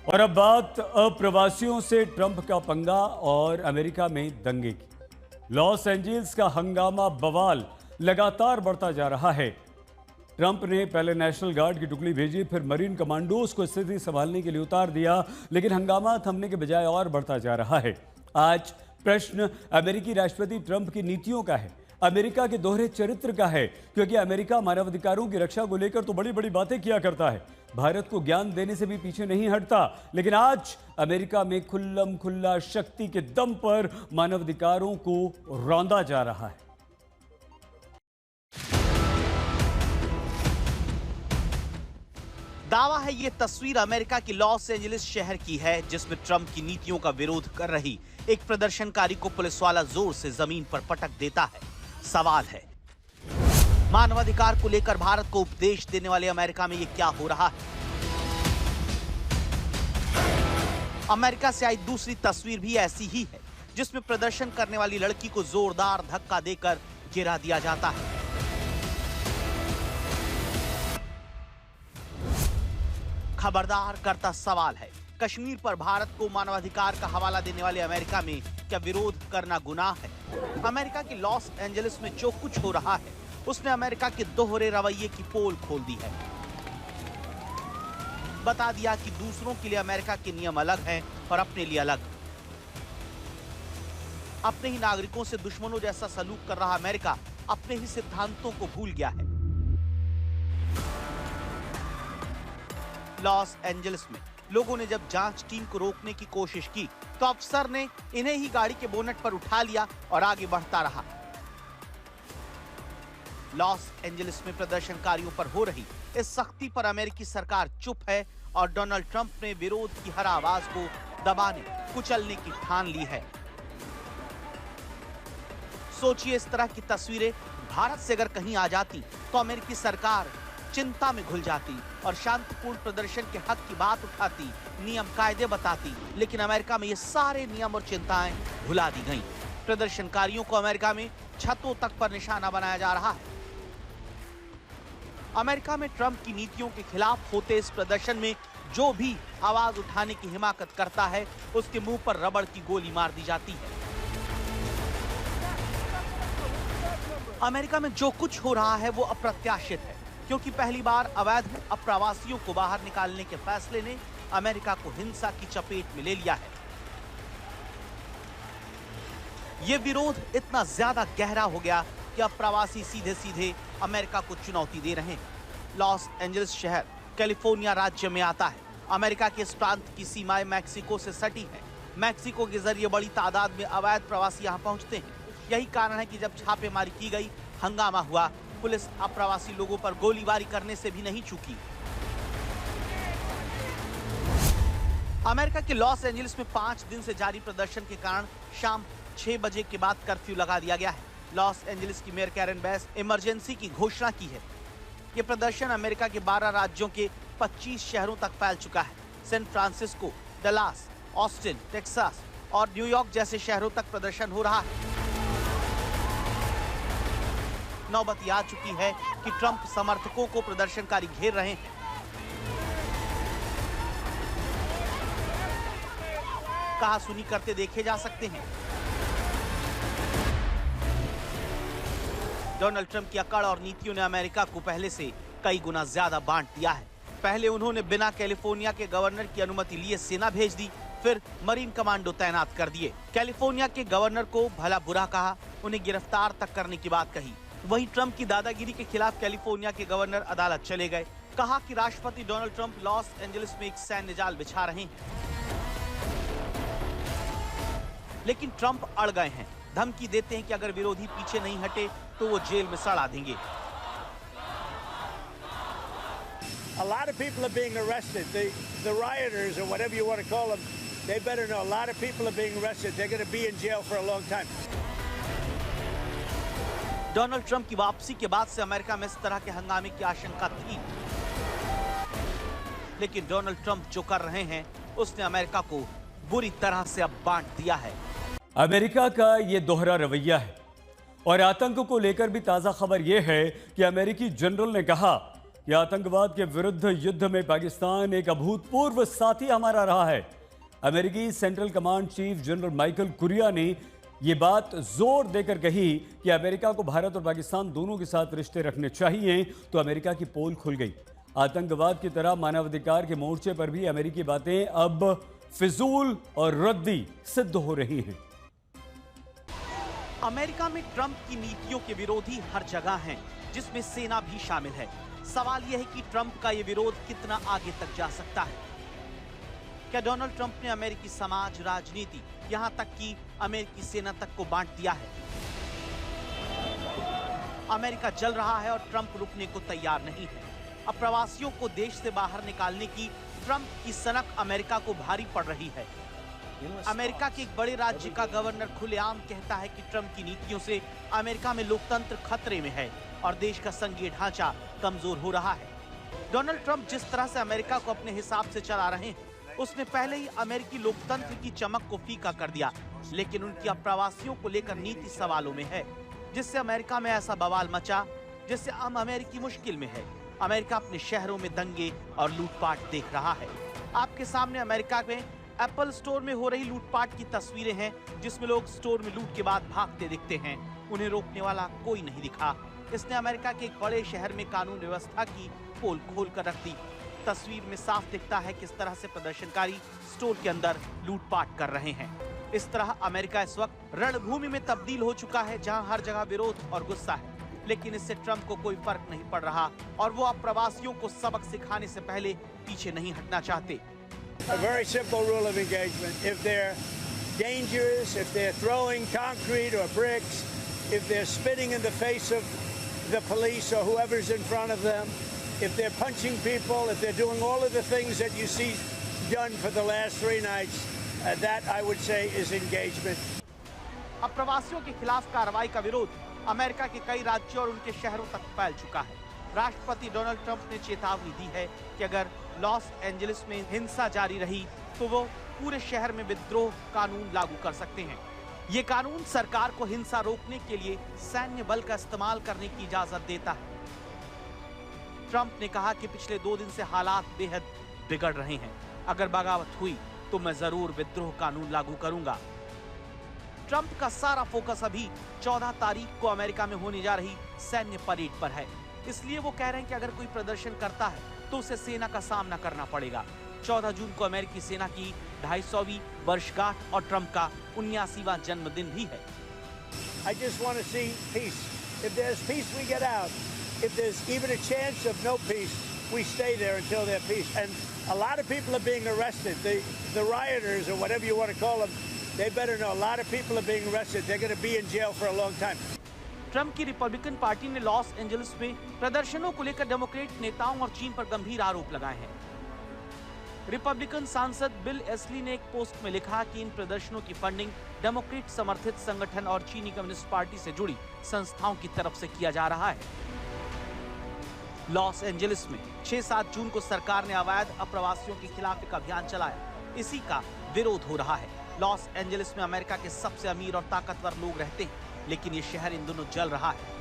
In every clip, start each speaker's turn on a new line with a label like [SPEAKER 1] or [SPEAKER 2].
[SPEAKER 1] और अब बात अप्रवासियों से ट्रंप का पंगा और अमेरिका में दंगे की। लॉस एंजल्स का हंगामा बवाल लगातार बढ़ता जा रहा है। ट्रंप ने पहले नेशनल गार्ड की टुकड़ी भेजी, फिर मरीन कमांडोज को स्थिति संभालने के लिए उतार दिया, लेकिन हंगामा थमने के बजाय और बढ़ता जा रहा है। आज प्रश्न अमेरिकी राष्ट्रपति ट्रंप की नीतियों का है, अमेरिका के दोहरे चरित्र का है, क्योंकि अमेरिका मानवाधिकारों की रक्षा को लेकर तो बड़ी बड़ी बातें किया करता है, भारत को ज्ञान देने से भी पीछे नहीं हटता, लेकिन आज अमेरिका में खुल्लम खुल्ला शक्ति के दम पर मानवाधिकारों को रौंदा जा रहा है।
[SPEAKER 2] दावा है ये तस्वीर अमेरिका की लॉस एंजलिस शहर की है, जिसमें ट्रंप की नीतियों का विरोध कर रही एक प्रदर्शनकारी को पुलिस वाला जोर से जमीन पर पटक देता है। सवाल है, मानवाधिकार को लेकर भारत को उपदेश देने वाले अमेरिका में ये क्या हो रहा है? अमेरिका से आई दूसरी तस्वीर भी ऐसी ही है, जिसमें प्रदर्शन करने वाली लड़की को जोरदार धक्का देकर गिरा दिया जाता है। खबरदार करता सवाल है, कश्मीर पर भारत को मानवाधिकार का हवाला देने वाले अमेरिका में क्या विरोध करना गुनाह है? अमेरिका की लॉस एंजलिस में जो कुछ हो रहा है, उसने अमेरिका के दोहरे रवैये की पोल खोल दी है। बता दिया कि दूसरों के लिए अमेरिका के नियम अलग हैं और अपने लिए अलग। अपने ही नागरिकों से दुश्मनों जैसा सलूक कर रहा अमेरिका अपने ही सिद्धांतों को भूल गया है। लॉस एंजलिस में लोगों ने जब जांच टीम को रोकने की कोशिश की, तो अफसर ने इन्हें ही गाड़ी के बोनट पर उठा लिया और आगे बढ़ता रहा। लॉस एंजलिस में प्रदर्शनकारियों पर हो रही इस सख्ती पर अमेरिकी सरकार चुप है और डोनाल्ड ट्रंप ने विरोध की हर आवाज को दबाने, कुचलने की ठान ली है। सोचिए, इस तरह की तस्वीरें भारत से अगर कहीं आ जाती तो अमेरिकी सरकार चिंता में घुल जाती और शांतिपूर्ण प्रदर्शन के हक की बात उठाती, नियम कायदे बताती, लेकिन अमेरिका में ये सारे नियम और चिंताएं भुला दी गईं। प्रदर्शनकारियों को अमेरिका में छतों तक पर निशाना बनाया जा रहा है। अमेरिका में ट्रंप की नीतियों के खिलाफ होते इस प्रदर्शन में जो भी आवाज उठाने की हिमाकत करता है, उसके मुंह पर रबड़ की गोली मार दी जाती है। अमेरिका में जो कुछ हो रहा है वो अप्रत्याशित है, क्योंकि पहली बार अवैध अप्रवासियों को बाहर निकालने के फैसले ने अमेरिका को हिंसा की चपेट में ले लिया है। यह विरोध इतना ज्यादा गहरा हो गया कि अब प्रवासी सीधे सीधे अमेरिका को चुनौती दे रहे हैं। लॉस एंजलिस शहर कैलिफोर्निया राज्य में आता है। अमेरिका के इस प्रांत की सीमाएं मैक्सिको से सटी है। मैक्सिको के जरिए बड़ी तादाद में अवैध प्रवासी यहां पहुंचते हैं। यही कारण है कि जब छापेमारी की गई, हंगामा हुआ, पुलिस अप्रवासी लोगों पर गोलीबारी करने से भी नहीं चूकी। अमेरिका के लॉस एंजलिस में 5 दिन से जारी प्रदर्शन के कारण शाम 6 बजे के बाद कर्फ्यू लगा दिया गया है। लॉस एंजलिस की मेयर कैरन बेस इमरजेंसी की घोषणा की है। यह प्रदर्शन अमेरिका के 12 राज्यों के 25 शहरों तक फैल चुका है। San Francisco, Dallas, Austin, Texas और न्यूयॉर्क जैसे शहरों तक प्रदर्शन हो रहा है। नौबत आ चुकी है कि ट्रंप समर्थकों को प्रदर्शनकारी घेर रहे हैं। कहा सुनी करते देखे जा सकते हैं। डोनाल्ड ट्रंप की अकड़ और नीतियों ने अमेरिका को पहले से कई गुना ज्यादा बांट दिया है। पहले उन्होंने बिना कैलिफोर्निया के गवर्नर की अनुमति लिए सेना भेज दी, फिर मरीन कमांडो तैनात कर दिए। कैलिफोर्निया के गवर्नर को भला बुरा कहा, उन्हें गिरफ्तार तक करने की बात कही। वहीं ट्रंप की दादागिरी के खिलाफ कैलिफोर्निया के गवर्नर अदालत चले गए। कहा कि राष्ट्रपति डोनाल्ड ट्रंप लॉस एंजलिस में एक सैन्य जाल बिछा रहे हैं। लेकिन ट्रंप अड़ गए हैं, धमकी देते हैं कि अगर विरोधी पीछे नहीं हटे तो वो जेल में सड़ा देंगे।
[SPEAKER 3] A lot of people are being arrested. The rioters, or whatever you want to call them, they better know. A lot of people are being arrested. They're going to be in jail for a long time.
[SPEAKER 2] Donald Trump की वापसी के बाद से America में इस तरह के हंगामे की आशंका थी, लेकिन डोनाल्ड ट्रंप जो कर रहे हैं उसने अमेरिका को बुरी तरह से अब बांट दिया है।
[SPEAKER 1] अमेरिका का ये दोहरा रवैया है और आतंक को लेकर भी ताजा खबर यह है कि अमेरिकी जनरल ने कहा कि आतंकवाद के विरुद्ध युद्ध में पाकिस्तान एक अभूतपूर्व साथी हमारा रहा है। अमेरिकी central command chief general Michael कुरिया ने ये बात जोर देकर कही कि अमेरिका को भारत और पाकिस्तान दोनों के साथ रिश्ते रखने चाहिए, तो अमेरिका की पोल खुल गई। आतंकवाद की तरह मानवाधिकार के मोर्चे पर भी अमेरिकी बातें अब फिजूल और रद्दी सिद्ध हो रही हैं।
[SPEAKER 2] अमेरिका में ट्रंप की नीतियों के विरोधी हर जगह हैं, जिसमें सेना भी शामिल है। सवाल यह है कि ट्रंप का यह विरोध कितना आगे तक जा सकता है। क्या डोनाल्ड ट्रंप ने अमेरिकी समाज, राजनीति, यहां तक कि अमेरिकी सेना तक को बांट दिया है? अमेरिका जल रहा है और ट्रंप रुकने को तैयार नहीं है। अब प्रवासियों को देश से बाहर निकालने की ट्रंप की सनक अमेरिका को भारी पड़ रही है। अमेरिका के एक बड़े राज्य का गवर्नर खुलेआम कहता है कि ट्रंप की नीतियों से अमेरिका में लोकतंत्र खतरे में है और देश का संघीय ढांचा कमजोर हो रहा है। डोनाल्ड ट्रंप जिस तरह से अमेरिका को अपने हिसाब से चला रहे हैं, उसने पहले ही अमेरिकी लोकतंत्र की चमक को फीका कर दिया। लेकिन उनकी अब प्रवासियों को लेकर नीति सवालों में है, जिससे अमेरिका में ऐसा बवाल मचा जिससे आम अमेरिकी मुश्किल में है। अमेरिका अपने शहरों में दंगे और लूटपाट देख रहा है। आपके सामने अमेरिका में एप्पल स्टोर में हो रही लूटपाट की तस्वीरें हैं, जिसमें लोग स्टोर में लूट के बाद भागते दिखते हैं। उन्हें रोकने वाला कोई नहीं दिखा। इसने अमेरिका के एक बड़े शहर में कानून व्यवस्था की पोल खोल कर रख दी। तस्वीर में साफ दिखता है किस तरह से प्रदर्शनकारी स्टोर के अंदर लूटपाट कर रहे हैं। इस तरह अमेरिका इस वक्त रणभूमि में तब्दील हो चुका है, जहां हर जगह विरोध और गुस्सा है। लेकिन इससे ट्रंप को कोई फर्क नहीं पड़ रहा और वो अब प्रवासियों को सबक सिखाने से पहले पीछे नहीं हटना चाहते।
[SPEAKER 3] A very simple rule of engagement. If they're dangerous, if they're throwing concrete or bricks, if they're spitting in the face of the police or whoever's in front of them, if they're punching people, if they're doing all of the things that you see done for the last 3 nights, that I would say is engagement.
[SPEAKER 2] अब प्रवासियों के खिलाफ कार्रवाई का विरोध America के कई राज्यों और उनके शहरों तक फैल चुका है। राष्ट्रपति डोनाल्ड ट्रंप ने चेतावनी दी है कि अगर लॉस एंजलिस में हिंसा जारी रही तो वो पूरे शहर में विद्रोह कानून लागू कर सकते हैं। ये कानून सरकार को हिंसा रोकने के लिए सैन्य बल का इस्तेमाल करने की इजाजत देता है। ट्रंप ने कहा कि पिछले 2 दिन से हालात बेहद बिगड़ रहे हैं। अगर बगावत हुई तो मैं जरूर विद्रोह कानून लागू करूंगा। ट्रंप का सारा फोकस अभी 14 तारीख को अमेरिका में होने जा रही सैन्य परेड पर है। इसलिए वो कह रहे हैं कि अगर कोई प्रदर्शन करता है तो उसे सेना का सामना करना पड़ेगा। 14 जून को अमेरिकी सेना की 250वीं वर्षगांठ और ट्रंप का 79वां जन्मदिन भी है।
[SPEAKER 3] I just want to see peace. If there's peace, we get out. If there's even a chance of no peace, we stay there until there's peace. And a lot of people are being arrested. The rioters, or whatever you want to call them, they better know. A lot of people are being arrested. They're going to be in jail for a long time.
[SPEAKER 2] Trump की Republican party ने Los Angeles में प्रदर्शनों को लेकर Democrat नेताओं और चीन पर गंभीर आरोप लगाए हैं। रिपब्लिकन सांसद बिल एस्ली ने एक पोस्ट में लिखा कि इन प्रदर्शनों की फंडिंग डेमोक्रेट समर्थित संगठन और चीनी कम्युनिस्ट पार्टी से जुड़ी संस्थाओं की तरफ से किया जा रहा है। लॉस एंजलिस में 6-7 जून को सरकार ने अवैध अप्रवासियों के खिलाफ एक अभियान चलाया। इसी का विरोध हो रहा है। लॉस एंजलिस में अमेरिका के सबसे अमीर और ताकतवर लोग रहते हैं, लेकिन ये शहर इन दोनों जल रहा है।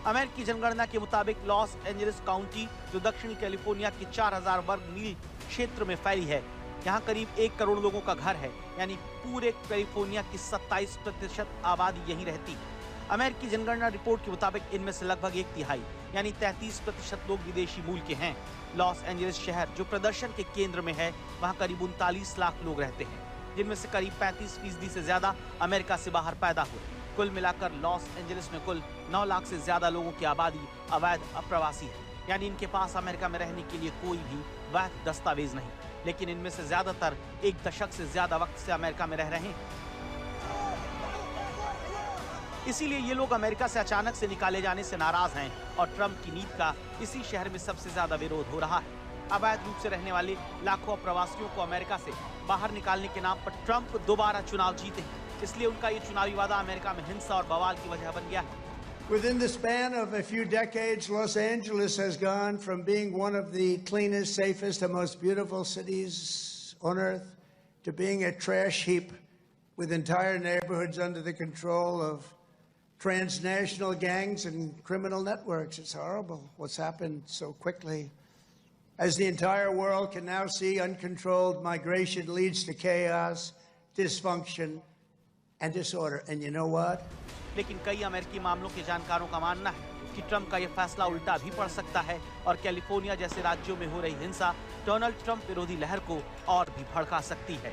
[SPEAKER 2] अमेरिकी जनगणना के मुताबिक लॉस एंजलिस काउंटी, जो दक्षिणी कैलिफोर्निया की 4000 वर्ग मील क्षेत्र में फैली है, यहाँ करीब 1 करोड़ लोगों का घर है, यानी पूरे कैलिफोर्निया की 27% आबादी यहीं रहती है। अमेरिकी जनगणना रिपोर्ट के मुताबिक इनमें से लगभग 1/3 यानी 33% लोग विदेशी मूल के हैं। लॉस एंजलिस शहर, जो प्रदर्शन के केंद्र में है, वहाँ करीब 39 लाख लोग रहते हैं, जिनमें से करीब 35% से ज्यादा अमेरिका से बाहर पैदा हुए। कुल मिलाकर लॉस एंजलिस में कुल 9 लाख से ज्यादा लोगों की आबादी अवैध अप्रवासी है, यानी इनके पास अमेरिका में रहने के लिए कोई भी वैध दस्तावेज नहीं। लेकिन इनमें से ज्यादातर 1 दशक से ज्यादा वक्त से अमेरिका में रह रहे हैं। इसीलिए ये लोग अमेरिका से अचानक से निकाले जाने से नाराज हैं और ट्रंप की नीति का इसी शहर में सबसे ज्यादा विरोध हो रहा है। अवैध रूप से रहने वाले लाखों प्रवासियों को अमेरिका से बाहर निकालने के नाम पर ट्रंप दोबारा चुनाव जीते हैं, इसलिए उनका ये चुनावी वादा अमेरिका में हिंसा और बवाल की वजह बन गया है।
[SPEAKER 3] Within the span of a few decades, Los Angeles has gone from being one of the cleanest, safest, and most beautiful cities on earth to being a trash heap with entire neighborhoods under the control of transnational gangs and criminal networks. It's horrible what's happened so quickly. As the entire world can now see, uncontrolled migration leads to chaos, dysfunction, and disorder. And you know what?
[SPEAKER 2] लेकिन कई अमेरिकी मामलों के जानकारों का मानना है कि ट्रंप का यह फैसला उल्टा भी पड़ सकता है और कैलिफोर्निया जैसे राज्यों में हो रही हिंसा डोनाल्ड ट्रंप विरोधी लहर को और भी भड़का सकती है।